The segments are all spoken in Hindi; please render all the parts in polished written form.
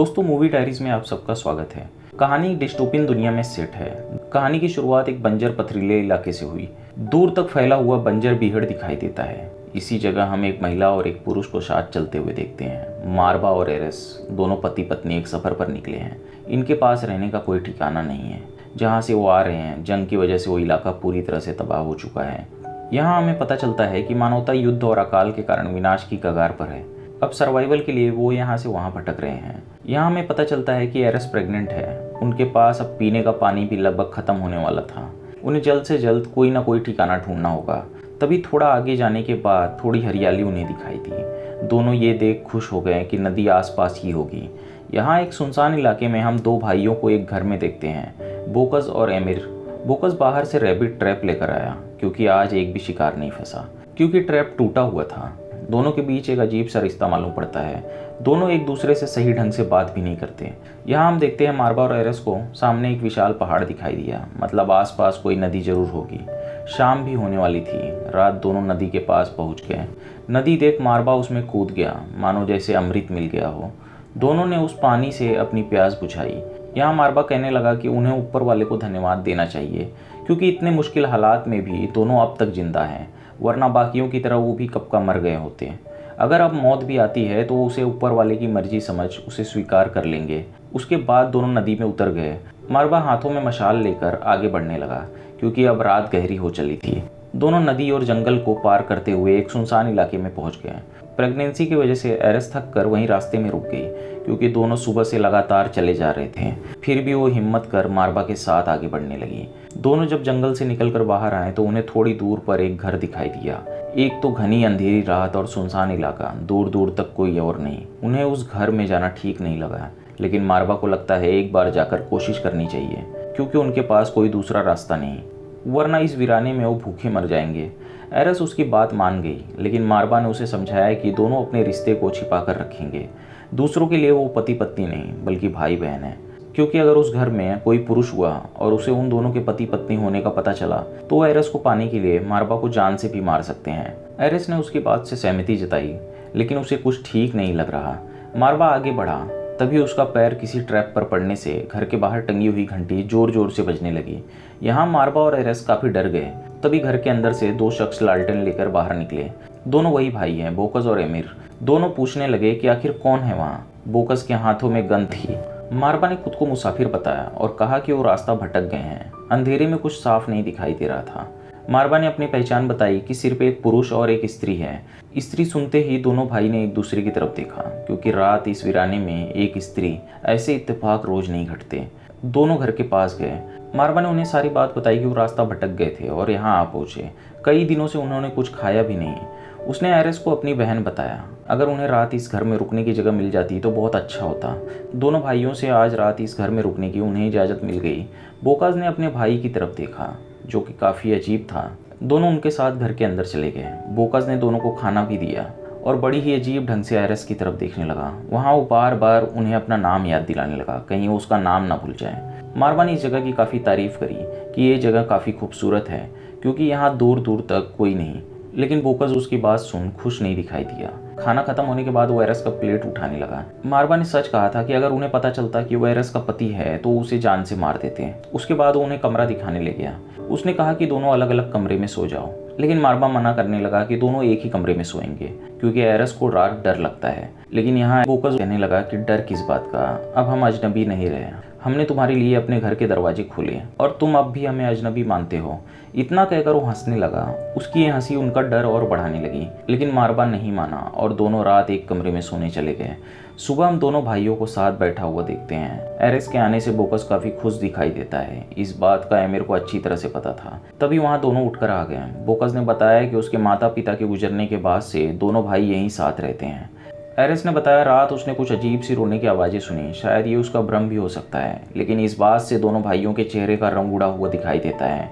दोस्तों, मूवी डायरीज में आप सबका स्वागत है। कहानी एक डिस्टोपियन दुनिया में सेट है। कहानी की शुरुआत एक बंजर पथरीले इलाके से हुई। दूर तक फैला हुआ बंजर बीहड़ दिखाई देता है। इसी जगह हम एक महिला और एक पुरुष को साथ चलते हुए देखते हैं। मार्बा और एरेस दोनों पति पत्नी एक सफ़र पर निकले हैं। इनके पास रहने का कोई ठिकाना नहीं है। जहाँ से वो आ रहे हैं, जंग की वजह से वो इलाका पूरी तरह से तबाह हो चुका है। यहाँ हमें पता चलता है कि मानवता युद्ध और अकाल के कारण विनाश की कगार पर है। अब सर्वाइवल के लिए वो यहाँ से वहाँ भटक रहे हैं। यहाँ हमें पता चलता है कि एरेस प्रेग्नेंट है। उनके पास अब पीने का पानी भी लगभग ख़त्म होने वाला था। उन्हें जल्द से जल्द कोई ना कोई ठिकाना ढूंढना होगा। तभी थोड़ा आगे जाने के बाद थोड़ी हरियाली उन्हें दिखाई दी। दोनों ये देख खुश हो गए कि नदी आसपास ही होगी। यहाँ एक सुनसान इलाके में हम दो भाइयों को एक घर में देखते हैं, बोकस और एमिर। बोकस बाहर से रैबिट ट्रैप लेकर आया क्योंकि आज एक भी शिकार नहीं फंसा, क्योंकि ट्रैप टूटा हुआ था। दोनों के बीच एक अजीब सा रिश्ता मालूम पड़ता है। दोनों एक दूसरे से सही ढंग से बात भी नहीं करते। यहाँ हम देखते हैं मार्बा और एरेस को सामने एक विशाल पहाड़ दिखाई दिया, मतलब आसपास कोई नदी जरूर होगी। शाम भी होने वाली थी। रात दोनों नदी के पास पहुँच गए। नदी देख मार्बा उसमें कूद गया, मानो जैसे अमृत मिल गया हो। दोनों ने उस पानी से अपनी प्यास बुझाई। यहाँ मार्बा कहने लगा कि उन्हें ऊपर वाले को धन्यवाद देना चाहिए, क्योंकि इतने मुश्किल हालात में भी दोनों अब तक जिंदा हैं, वरना बाकियों की तरह वो भी कब का मर गए होते। अगर अब मौत भी आती है तो उसे ऊपर वाले की मर्जी समझ उसे स्वीकार कर लेंगे। उसके बाद दोनों नदी में उतर गए। मार्बा हाथों में मशाल लेकर आगे बढ़ने लगा, क्योंकि अब रात गहरी हो चली थी। दोनों नदी और जंगल को पार करते हुए एक सुनसान इलाके में पहुंच गए। प्रेगनेंसी की वजह से एरेस थक कर वहीं रास्ते में रुक गई, क्योंकि दोनों सुबह से लगातार चले जा रहे थे। फिर भी वो हिम्मत कर मार्बा के साथ आगे बढ़ने लगी। दोनों जब जंगल से निकलकर बाहर आए तो उन्हें थोड़ी दूर पर एक घर दिखाई दिया। एक तो घनी अंधेरी रात और सुनसान इलाका, दूर दूर तक कोई और नहीं। उन्हें उस घर में जाना ठीक नहीं लगा, लेकिन मार्बा को लगता है एक बार जाकर कोशिश करनी चाहिए, क्योंकि उनके पास कोई दूसरा रास्ता नहीं, वरना इस वीराने में वो भूखे मर जाएंगे। एरेस उसकी बात मान गई, लेकिन मार्बा ने उसे समझाया कि दोनों अपने रिश्ते को छिपा कर रखेंगे। दूसरों के लिए वो पति पत्नी नहीं, बल्कि भाई बहन है। क्योंकि अगर उस घर में कोई पुरुष हुआ और उसे उन दोनों के पति पत्नी होने का पता चला तो वो एरेस को पाने के लिए मार्बा को जान से भी मार सकते हैं। एरेस ने उसकी बात से सहमति जताई, लेकिन उसे कुछ ठीक नहीं लग रहा। मार्बा आगे बढ़ा, तभी उसका पैर किसी ट्रैप पर पड़ने से घर के बाहर टंगी हुई घंटी जोर जोर से बजने लगी। यहाँ मार्बा और एरेस काफ़ी डर गए। तभी घर के अंदर से दो शख्स लालटेन लेकर बाहर निकले। दोनों वही भाई हैं, बोकस और एमिर। दोनों पूछने लगे कि आखिर कौन है वहाँ। बोकस के हाथों में गन थी। मार्बा ने खुद को मुसाफिर बताया और कहा कि वो रास्ता भटक गए हैं। अंधेरे में कुछ साफ नहीं दिखाई दे रहा था। मार्बा ने अपनी पहचान बताई कि सिर्फ एक पुरुष और एक स्त्री है। स्त्री सुनते ही दोनों भाई ने एक दूसरे की तरफ देखा, क्योंकि रात इस वीराने में एक स्त्री, ऐसे इत्तेफाक रोज नहीं घटते। दोनों घर के पास गए। मार्बा ने उन्हें सारी बात बताई कि वो रास्ता भटक गए थे और यहाँ आ पहुँचे। कई दिनों से उन्होंने कुछ खाया भी नहीं। उसने एरेस को अपनी बहन बताया। अगर उन्हें रात इस घर में रुकने की जगह मिल जाती तो बहुत अच्छा होता। दोनों भाइयों से आज रात इस घर में रुकने की उन्हें इजाज़त मिल गई। बोकाज ने अपने भाई की तरफ देखा, जो कि काफ़ी अजीब था। दोनों उनके साथ घर के अंदर चले गए। बोकाज ने दोनों को खाना भी दिया और बड़ी ही अजीब ढंग से एरेस की तरफ देखने लगा। वहाँ वो बार बार उन्हें अपना नाम याद दिलाने लगा, कहीं वो उसका नाम ना भूल जाए। मार्बा ने इस जगह की काफ़ी तारीफ़ करी कि ये जगह काफ़ी खूबसूरत है, क्योंकि यहाँ दूर दूर तक कोई नहीं। लेकिन बोकस उसकी बात सुन खुश नहीं दिखाई दिया। खाना खत्म होने के बाद वो एरेस का प्लेट उठाने लगा। मार्बा ने सच कहा था कि अगर उन्हें पता चलता कि वो एरेस का पति है तो उसे जान से मार देते। उसके बाद वो उन्हें कमरा दिखाने ले गया। उसने कहा कि दोनों अलग अलग कमरे में सो जाओ, लेकिन मार्बा मना करने लगा कि दोनों एक ही कमरे में सोएंगे, क्योंकि एरेस को रात डर लगता है। लेकिन यहाँ बोकस कहने लगा कि डर किस बात का, अब हम अजनबी नहीं रहे। हमने तुम्हारे लिए अपने घर के दरवाजे खोले और तुम अब भी हमें अजनबी मानते हो। इतना कहकर वो हंसने लगा। उसकी ये हंसी उनका डर और बढ़ाने लगी, लेकिन मार्बा नहीं माना और दोनों रात एक कमरे में सोने चले गए। सुबह हम दोनों भाइयों को साथ बैठा हुआ देखते हैं। एरेस के आने से बोकस काफी खुश दिखाई देता है। इस बात का एमिर को अच्छी तरह से पता था। तभी वहाँ दोनों उठकर आ गए। बोकस ने बताया कि उसके माता पिता के गुजरने के बाद से दोनों भाई यहीं साथ रहते हैं। एरेस ने बताया रात उसने कुछ अजीब सी रोने की आवाज़ें सुनी। शायद ये उसका भ्रम भी हो सकता है, लेकिन इस बात से दोनों भाइयों के चेहरे का रंग उड़ा हुआ दिखाई देता है।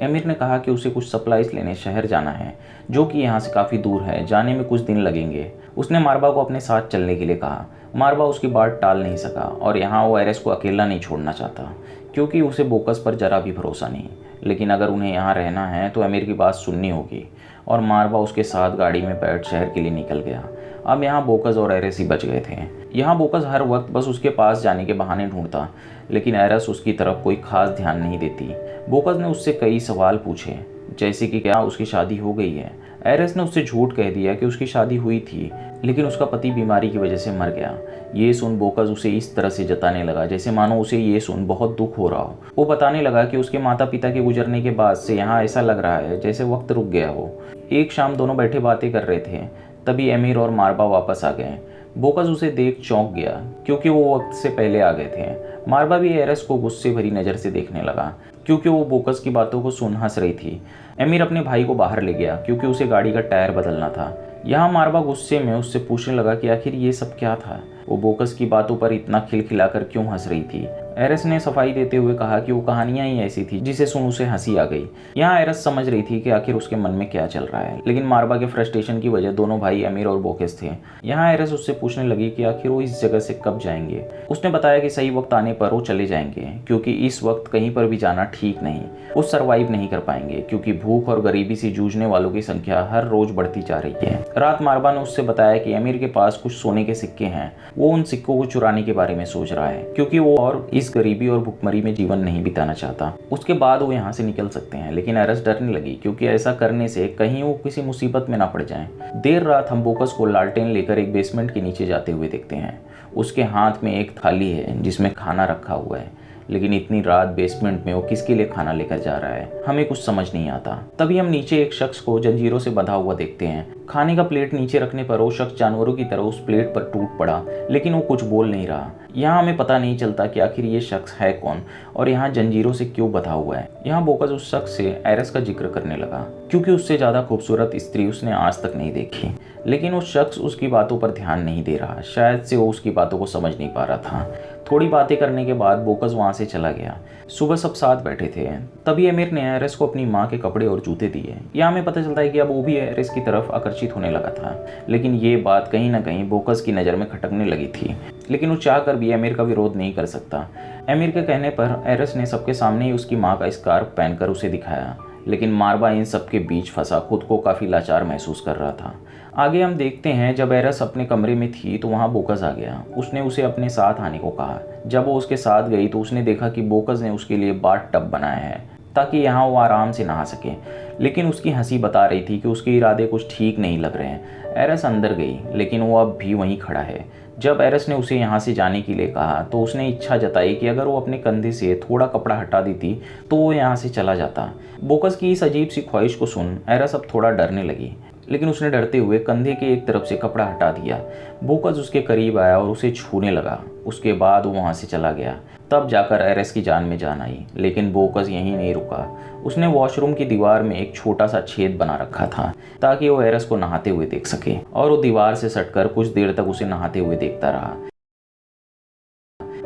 एमिर ने कहा कि उसे कुछ सप्लाईज लेने शहर जाना है, जो कि यहाँ से काफ़ी दूर है। जाने में कुछ दिन लगेंगे। उसने मार्बा को अपने साथ चलने के लिए कहा। मार्बा उसकी बात टाल नहीं सका और यहाँ वो एरेस को अकेला नहीं छोड़ना चाहता, क्योंकि उसे बोकस पर जरा भी भरोसा नहीं। लेकिन अगर उन्हें यहाँ रहना है तो एमिर की बात सुननी होगी और मारवा उसके साथ गाड़ी में बैठ शहर के लिए निकल गया। अब यहाँ बोकस और एरस ही बच गए थे। यहाँ बोकस हर वक्त बस उसके पास जाने के बहाने ढूंढता, लेकिन एरस उसकी तरफ कोई खास ध्यान नहीं देती। बोकस ने उससे कई सवाल पूछे, जैसे कि क्या उसकी शादी हो गई है। एरस ने उससे झूठ कह दिया कि उसकी शादी हुई थी, लेकिन उसका पति बीमारी की वजह से मर गया। ये सुन बोकस उसे इस तरह से जताने लगा जैसे मानो उसे ये सुन बहुत दुख हो रहा हो। वो बताने लगा कि उसके माता पिता के गुजरने के बाद से यहाँ ऐसा लग रहा है जैसे वक्त रुक गया हो। एक शाम दोनों बैठे बातें कर रहे थे, तभी एमिर और मारवा वापस आ गए। बोकस उसे देख चौंक गया क्योंकि वो वक्त से पहले आ गए थे। मारवा भी एरस को गुस्से भरी नज़र से देखने लगा क्योंकि वो बोकस की बातों को सुन हंस रही थी। एमिर अपने भाई को बाहर ले गया क्योंकि उसे गाड़ी का टायर बदलना था। यहाँ मारवा गुस्से में उससे पूछने लगा कि आखिर ये सब क्या था, वो बोकस की बातों पर इतना खिलखिलाकर क्यों हंस रही थी। एरस ने सफाई देते हुए कहा कि वो कहानियां ही ऐसी थी जिसे सुन उसे हंसी आ गई। यहाँ एरस समझ रही थी कि आखिर उसके मन में क्या चल रहा है, लेकिन मारवा के फ्रस्ट्रेशन की वजह दोनों भाई अमीर और बोकस थे। यहाँ एरस उससे पूछने लगी कि आखिर वो इस जगह से कब जाएंगे। उसने बताया कि सही वक्त आने पर वो चले जाएंगे क्योंकि इस वक्त कहीं पर भी जाना ठीक नहीं। वो सर्वाइव नहीं कर पाएंगे क्योंकि भूख और गरीबी से जूझने वालों की संख्या हर रोज बढ़ती जा रही है। रात मारवा ने उससे बताया कि अमीर के पास कुछ सोने के सिक्के हैं, वो उन सिक्कों को चुराने के बारे में सोच रहा है क्योंकि वो और इस गरीबी और भुखमरी में जीवन नहीं बिताना चाहता। उसके बाद वो यहाँ से निकल सकते हैं, लेकिन एरस डरने लगी क्योंकि ऐसा करने से कहीं वो किसी मुसीबत में ना पड़ जाएं। देर रात हम बोकस को लालटेन लेकर एक बेसमेंट के नीचे जाते हुए देखते हैं। उसके हाथ में एक थाली है जिसमें खाना रखा हुआ है, लेकिन इतनी रात बेसमेंट में वो किसके लिए खाना लेकर जा रहा है, हमें कुछ समझ नहीं आता। तभी हम नीचे एक शख्स को जंजीरों से बंधा हुआ देखते हैं। खाने का प्लेट नीचे रखने पर वो शख्स जानवरों की तरह उस प्लेट पर टूट पड़ा, लेकिन वो कुछ बोल नहीं रहा। यहाँ हमें पता नहीं चलता कि आखिर ये शख्स है कौन और यहाँ जंजीरों से क्यों बंधा हुआ है। यहाँ बोकस उस शख्स से एरस का जिक्र करने लगा क्योंकि उससे ज़्यादा खूबसूरत स्त्री उसने आज तक नहीं देखी, लेकिन उस शख्स उसकी बातों पर ध्यान नहीं दे रहा। शायद से वो उसकी बातों को समझ नहीं पा रहा था। थोड़ी बातें करने के बाद बोकस वहाँ से चला गया। सुबह सब साथ बैठे थे, तभी अमीर ने एरस को अपनी माँ के कपड़े और जूते दिए। यहाँ हमें पता चलता है कि अब वो भी एरस की तरफ आकर्षित होने लगा था, लेकिन ये बात कहीं ना कहीं बोकस की नज़र में खटकने लगी थी, लेकिन वो चाह कर भी अमीर का विरोध नहीं कर सकता। अमीर के कहने पर एरस ने सबके सामने ही उसकी माँ का स्कार्फ पहनकर उसे दिखाया, लेकिन मारवा इन सब के बीच फंसा खुद को काफ़ी लाचार महसूस कर रहा था। आगे हम देखते हैं जब एरस अपने कमरे में थी तो वहाँ बोकस आ गया। उसने उसे अपने साथ आने को कहा। जब वो उसके साथ गई तो उसने देखा कि बोकस ने उसके लिए बाथ टब बनाया है ताकि यहाँ वो आराम से नहा सके, लेकिन उसकी हंसी बता रही थी कि उसके इरादे कुछ ठीक नहीं लग रहे हैं। एरस अंदर गई, लेकिन वो अब भी वहीं खड़ा है। जब एरस ने उसे यहाँ से जाने के लिए कहा तो उसने इच्छा जताई कि अगर वो अपने कंधे से थोड़ा कपड़ा हटा देती तो वो यहाँ से चला जाता। बोकस की इस अजीब सी ख्वाहिश को सुन एरस अब थोड़ा डरने लगी, लेकिन उसने डरते हुए कंधे के एक तरफ से कपड़ा हटा दिया। बोकस उसके करीब आया और उसे छूने लगा। उसके बाद वो वहाँ से चला गया। तब जाकर एरस की जान में जान आई, लेकिन बोकस यहीं नहीं रुका। उसने वॉशरूम की दीवार में एक छोटा सा छेद बना रखा था ताकि वो एरस को नहाते हुए देख सके, और वो दीवार से सटकर कुछ देर तक उसे नहाते हुए देखता रहा।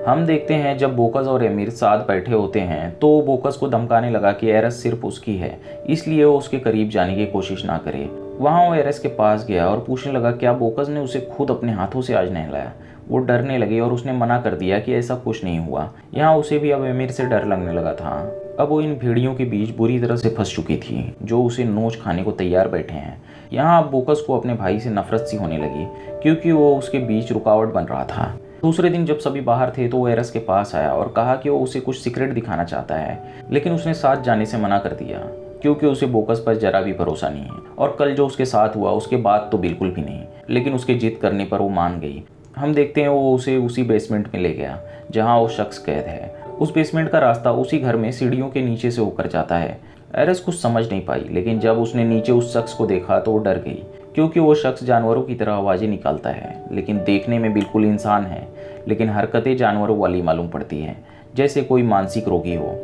हम देखते हैं जब बोकस और अमीर साथ बैठे होते हैं तो वो बोकस को धमकाने लगा कि एरस सिर्फ उसकी है, इसलिए वो उसके करीब जाने की कोशिश ना करे। वहाँ वो एरस के पास गया और पूछने लगा क्या बोकस ने उसे खुद अपने हाथों से आज नहलाया। वो डरने लगी और उसने मना कर दिया कि ऐसा कुछ नहीं हुआ। यहाँ उसे भी अब अमीर से डर लगने लगा था। अब वो इन भेड़ियों के बीच बुरी तरह से फंस चुकी थी जो उसे नोच खाने को तैयार बैठे हैं। यहाँ अब बोकस को अपने भाई से नफरत सी होने लगी क्योंकि वो उसके बीच रुकावट बन रहा था। दूसरे दिन जब सभी बाहर थे तो वो एरस के पास आया और कहा कि वो उसे कुछ सीक्रेट दिखाना चाहता है, लेकिन उसने साथ जाने से मना कर दिया क्योंकि उसे बोकस पर जरा भी भरोसा नहीं है। और कल जो उसके साथ हुआ उसके बाद तो बिल्कुल भी नहीं, लेकिन उसके जिद करने पर वो मान गई। हम देखते हैं वो उसे उसी बेसमेंट में ले गया जहाँ वो शख्स कैद है। उस बेसमेंट का रास्ता उसी घर में सीढ़ियों के नीचे से होकर जाता है। एरस कुछ समझ नहीं पाई, लेकिन जब उसने नीचे उस शख्स को देखा तो वो डर गई क्योंकि वो शख्स जानवरों की तरह आवाज़ें निकालता है, लेकिन देखने में बिल्कुल इंसान है, लेकिन हरकतें जानवरों वाली मालूम पड़ती हैं, जैसे कोई मानसिक रोगी हो।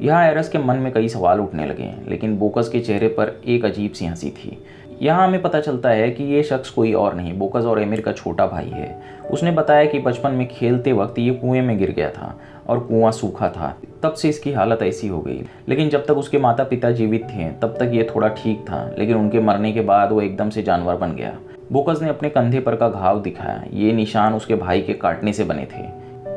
यहाँ एरस के मन में कई सवाल उठने लगे, लेकिन बोकस के चेहरे पर एक अजीब सी हंसी थी। यहाँ हमें पता चलता है कि ये शख्स कोई और नहीं, बोकस और अमीर का छोटा भाई है। उसने बताया कि बचपन में खेलते वक्त ये कुएं में गिर गया था और कुआं सूखा था, तब से इसकी हालत ऐसी हो गई। लेकिन जब तक उसके माता पिता जीवित थे तब तक ये थोड़ा ठीक था, लेकिन उनके मरने के बाद वो एकदम से जानवर बन गया। बोकस ने अपने कंधे पर का घाव दिखाया। ये निशान उसके भाई के काटने से बने थे,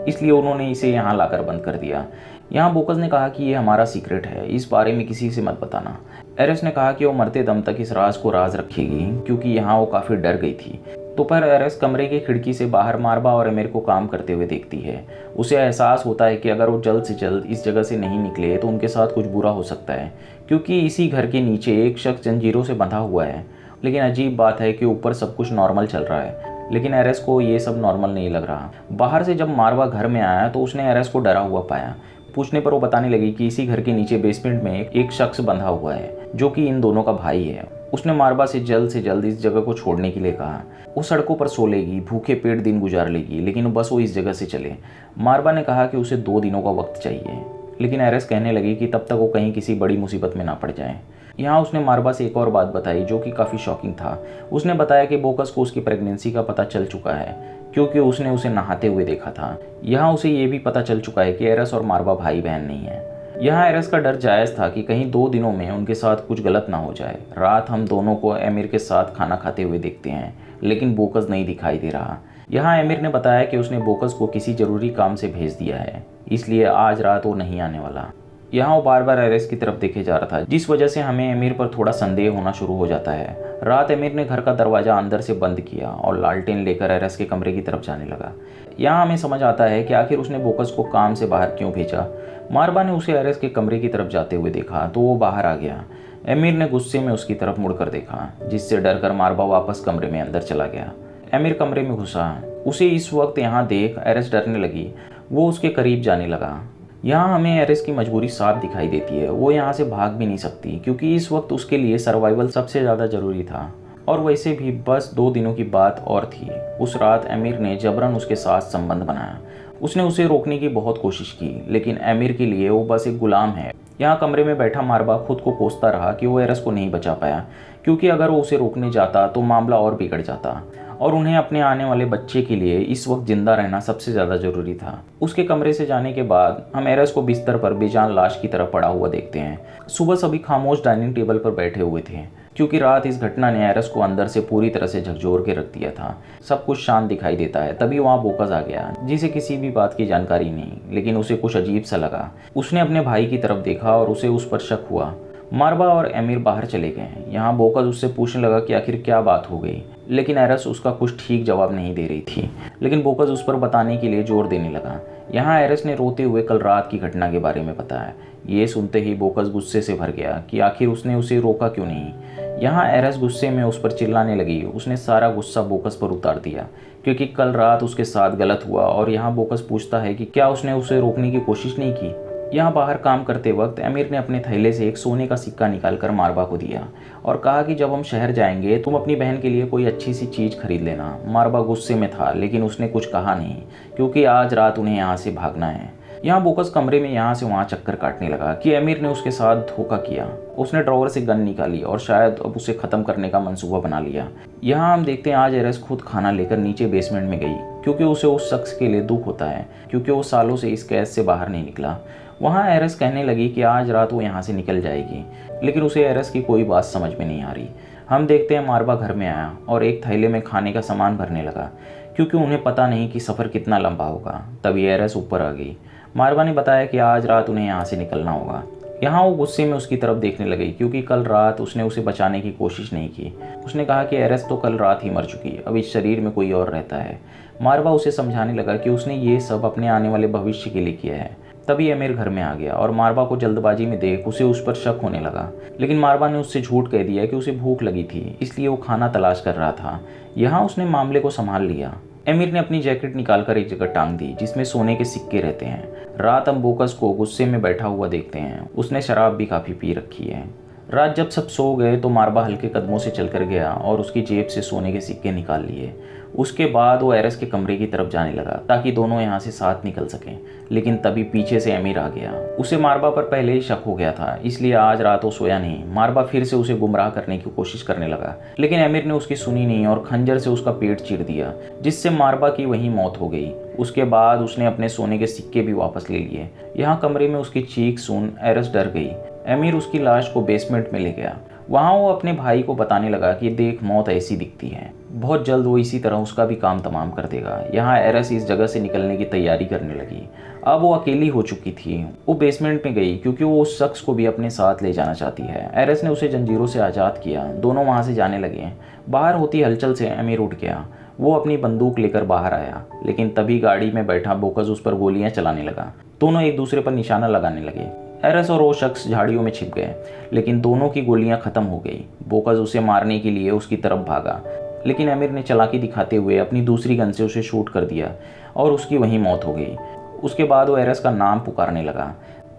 इसलिए उन्होंने इसे यहाँ लाकर बंद कर दिया। यहाँ बोकस ने कहा कि ये हमारा सीक्रेट है, इस बारे में किसी से मत बताना। एरिस ने कहा कि वो मरते दम तक इस राज को राज रखेगी क्योंकि यहाँ वो काफ़ी डर गई थी। तो पर एरिस कमरे की खिड़की से बाहर मार्बा और एमिर को काम करते हुए देखती है। उसे एहसास होता है कि अगर वो जल्द से जल्द इस जगह से नहीं निकले तो उनके साथ कुछ बुरा हो सकता है, क्योंकि इसी घर के नीचे एक शख्स जंजीरों से बंधा हुआ है। लेकिन अजीब बात है कि ऊपर सब कुछ नॉर्मल चल रहा है, लेकिन एरिस को ये सब नॉर्मल नहीं लग रहा। बाहर से जब मार्वा घर में आया तो उसने एरिस को डरा हुआ पाया। पूछने पर वो बताने लगी कि इसी घर के नीचे बेसमेंट में एक शख्स बंधा हुआ है जो कि इन दोनों का भाई है। उसने मार्वा से जल्द इस जगह को छोड़ने के लिए कहा। वो सड़कों पर सो लेगी, भूखे पेट दिन गुजार लेगी, लेकिन बस वो इस जगह से चले। मार्वा ने कहा कि उसे 2 दिनों का वक्त चाहिए, लेकिन एरिस कहने लगी कि तब तक वो कहीं किसी बड़ी मुसीबत में ना पड़ जाए। यहाँ उसने मार्वा से एक और बात बताई जो कि काफ़ी शॉकिंग था। उसने बताया कि बोकस को उसकी प्रेगनेंसी का पता चल चुका है क्योंकि उसने उसे नहाते हुए देखा था। यहाँ उसे ये भी पता चल चुका है कि एरिस और मार्वा भाई बहन नहीं है। यहाँ एरिस का डर जायज़ था कि कहीं 2 दिनों में उनके साथ कुछ गलत ना हो जाए। रात हम दोनों को एमिर के साथ खाना खाते हुए देखते हैं, लेकिन बोकस नहीं दिखाई दे रहा। यहाँ एमिर ने बताया कि उसने बोकस को किसी ज़रूरी काम से भेज दिया है, इसलिए आज रात वो नहीं आने वाला। यहाँ वो बार बार एरिस की तरफ देखे जा रहा था, जिस वजह से हमें एमिर पर थोड़ा संदेह होना शुरू हो जाता है। रात एमिर ने घर का दरवाज़ा अंदर से बंद किया और लालटेन लेकर एरिस के कमरे की तरफ जाने लगा। यहाँ हमें समझ आता है कि आखिर उसने बोकस को काम से बाहर क्यों भेजा। मार्बा ने उसे एरिस के कमरे की तरफ जाते हुए देखा तो वो बाहर आ गया। एमिर ने गुस्से में उसकी तरफ मुड़कर देखा, जिससे डरकर मार्बा वापस कमरे में अंदर चला गया। एमिर कमरे में घुसा। उसे इस वक्त यहाँ देख एरिस डरने लगी। वो उसके करीब जाने लगा। यहाँ हमें एरिस की मजबूरी साफ दिखाई देती है। वो यहाँ से भाग भी नहीं सकती क्योंकि इस वक्त उसके लिए सर्वाइवल सबसे ज़्यादा ज़रूरी था। और वैसे भी बस 2 दिनों की बात और थी। उस रात एमिर ने जबरन उसके साथ संबंध बनाया। उसने उसे रोकने की बहुत कोशिश की, लेकिन एमिर के लिए वो बस एक गुलाम है। यहाँ कमरे में बैठा मार्बा खुद को कोसता रहा कि वो एरिस को नहीं बचा पाया, क्योंकि अगर वो उसे रोकने जाता तो मामला और बिगड़ जाता और उन्हें अपने आने वाले बच्चे के लिए इस वक्त जिंदा रहना सबसे ज़्यादा ज़रूरी था। उसके कमरे से जाने के बाद हम एरिस को बिस्तर पर बेजान लाश की तरह पड़ा हुआ देखते हैं। सुबह सभी खामोश डाइनिंग टेबल पर बैठे हुए थे क्योंकि रात इस घटना ने एरिस को अंदर से पूरी तरह से झकझोर के रख दिया था। सब कुछ शांत दिखाई देता है। तभी वहाँ बोकस आ गया, जिसे किसी भी बात की जानकारी नहीं, लेकिन उसे कुछ अजीब सा लगा। उसने अपने भाई की तरफ देखा और उसे उस पर शक हुआ। मार्बा और एमिर बाहर चले गए। यहाँ बोकस उससे पूछने लगा कि आखिर क्या बात हो गई, लेकिन एरिस उसका कुछ ठीक जवाब नहीं दे रही थी। लेकिन बोकस उस पर बताने के लिए जोर देने लगा। यहाँ एरिस ने रोते हुए कल रात की घटना के बारे में बताया। ये सुनते ही बोकस गुस्से से भर गया कि आखिर उसने उसे रोका क्यों नहीं। यहाँ एरिस गुस्से में उस पर चिल्लाने लगी। उसने सारा गुस्सा बोकस पर उतार दिया क्योंकि कल रात उसके साथ गलत हुआ। और यहाँ बोकस पूछता है कि क्या उसने उसे रोकने की कोशिश नहीं की। यहाँ बाहर काम करते वक्त एमिर ने अपने थैले से एक सोने का सिक्का निकालकर मार्बा को दिया और कहा कि जब हम शहर जाएंगे तुम अपनी बहन के लिए कोई अच्छी सी चीज़ खरीद लेना। मार्बा गुस्से में था, लेकिन उसने कुछ कहा नहीं क्योंकि आज रात उन्हें यहाँ से भागना है। यहाँ बोकस कमरे में यहाँ से वहाँ चक्कर काटने लगा कि एमिर ने उसके साथ धोखा किया। उसने ड्रॉवर से गन निकाली और शायद अब उसे ख़त्म करने का मंसूबा बना लिया। यहाँ हम देखते हैं आज एरिस खुद खाना लेकर नीचे बेसमेंट में गई क्योंकि उसे उस शख्स के लिए दुख होता है, क्योंकि वो सालों से इस कैद से बाहर नहीं निकला। वहाँ एरिस कहने लगी कि आज रात वो यहाँ से निकल जाएगी, लेकिन उसे एरिस की कोई बात समझ में नहीं आ रही। हम देखते हैं मार्बा घर में आया और एक थैले में खाने का सामान भरने लगा क्योंकि उन्हें पता नहीं कि सफ़र कितना लंबा होगा। तभी एरिस ऊपर आ गई। मार्बा ने बताया कि आज रात उन्हें यहाँ से निकलना होगा। यहाँ वो गुस्से में उसकी तरफ देखने लगी क्योंकि कल रात उसने उसे बचाने की कोशिश नहीं की। उसने कहा कि एरिस तो कल रात ही मर चुकी, अब इस शरीर में कोई और रहता है। मार्बा उसे समझाने लगा कि उसने ये सब अपने आने वाले भविष्य के लिए किया है। तभी एमिर घर में आ गया और मार्बा को जल्दबाजी में देख उसे उस पर शक होने लगा, लेकिन मार्बा ने उससे झूठ कह दिया कि उसे भूख लगी थी, इसलिए वो खाना तलाश कर रहा था। यहाँ उसने मामले को संभाल लिया। एमिर ने अपनी जैकेट निकालकर एक जगह टांग दी जिसमें सोने के सिक्के रहते हैं। रात हम बोकस को गुस्से में बैठा हुआ देखते हैं। उसने शराब भी काफ़ी पी रखी है। रात जब सब सो गए तो मार्बा हल्के कदमों से चलकर गया और उसकी जेब से सोने के सिक्के निकाल लिए। उसके बाद वो एरिस के कमरे की तरफ जाने लगा ताकि दोनों यहाँ से साथ निकल सकें, लेकिन तभी पीछे से एमिर आ गया। उसे मार्बा पर पहले ही शक हो गया था, इसलिए आज रात वो सोया नहीं। मार्बा फिर से उसे गुमराह करने की कोशिश करने लगा, लेकिन एमिर ने उसकी सुनी नहीं और खंजर से उसका पेट चीर दिया, जिससे मार्बा की वहीं मौत हो गई। उसके बाद उसने अपने सोने के सिक्के भी वापस ले लिए। यहाँ कमरे में उसकी चीख सुन एरिस डर गई। एमिर उसकी लाश को बेसमेंट में ले गया। वहाँ वो अपने भाई को बताने लगा कि देख, मौत ऐसी दिखती है, बहुत जल्द वो इसी तरह उसका भी काम तमाम कर देगा। यहाँ एरिस इस जगह से निकलने की तैयारी करने लगी। अब वो अकेली हो चुकी थी। वो बेसमेंट में गई क्योंकि वो उस शख्स को भी अपने साथ ले जाना चाहती है। एरिस ने उसे जंजीरों से आज़ाद किया। दोनों वहाँ से जाने लगे। बाहर होती हलचल से अमीर उठ गया। वो अपनी बंदूक लेकर बाहर आया, लेकिन तभी गाड़ी में बैठा बोकस उस पर गोलियां चलाने लगा। दोनों एक दूसरे पर निशाना लगाने लगे। एरिस और वो शख्स झाड़ियों में छिप गए, लेकिन दोनों की गोलियां खत्म हो गई। बोकस उसे मारने के लिए उसकी तरफ भागा, लेकिन अमीर ने चालाकी दिखाते हुए अपनी दूसरी गन से उसे शूट कर दिया और उसकी वहीं मौत हो गई। उसके बाद वो एरिस का नाम पुकारने लगा।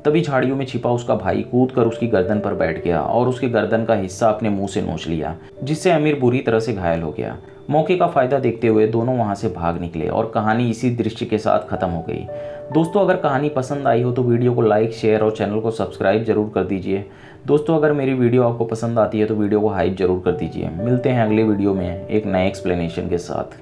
तभी झाड़ियों में छिपा उसका भाई कूद कर उसकी गर्दन पर बैठ गया और उसके गर्दन का हिस्सा अपने मुंह से नोच लिया, जिससे अमीर बुरी तरह से घायल हो गया। मौके का फायदा देखते हुए दोनों वहां से भाग निकले और कहानी इसी दृश्य के साथ खत्म हो गई। दोस्तों, अगर कहानी पसंद आई हो तो वीडियो को लाइक, शेयर और चैनल को सब्सक्राइब जरूर कर दीजिए। दोस्तों, अगर मेरी वीडियो आपको पसंद आती है तो वीडियो को हाइप जरूर कर दीजिए। मिलते हैं अगले वीडियो में एक नए एक्सप्लेनेशन के साथ।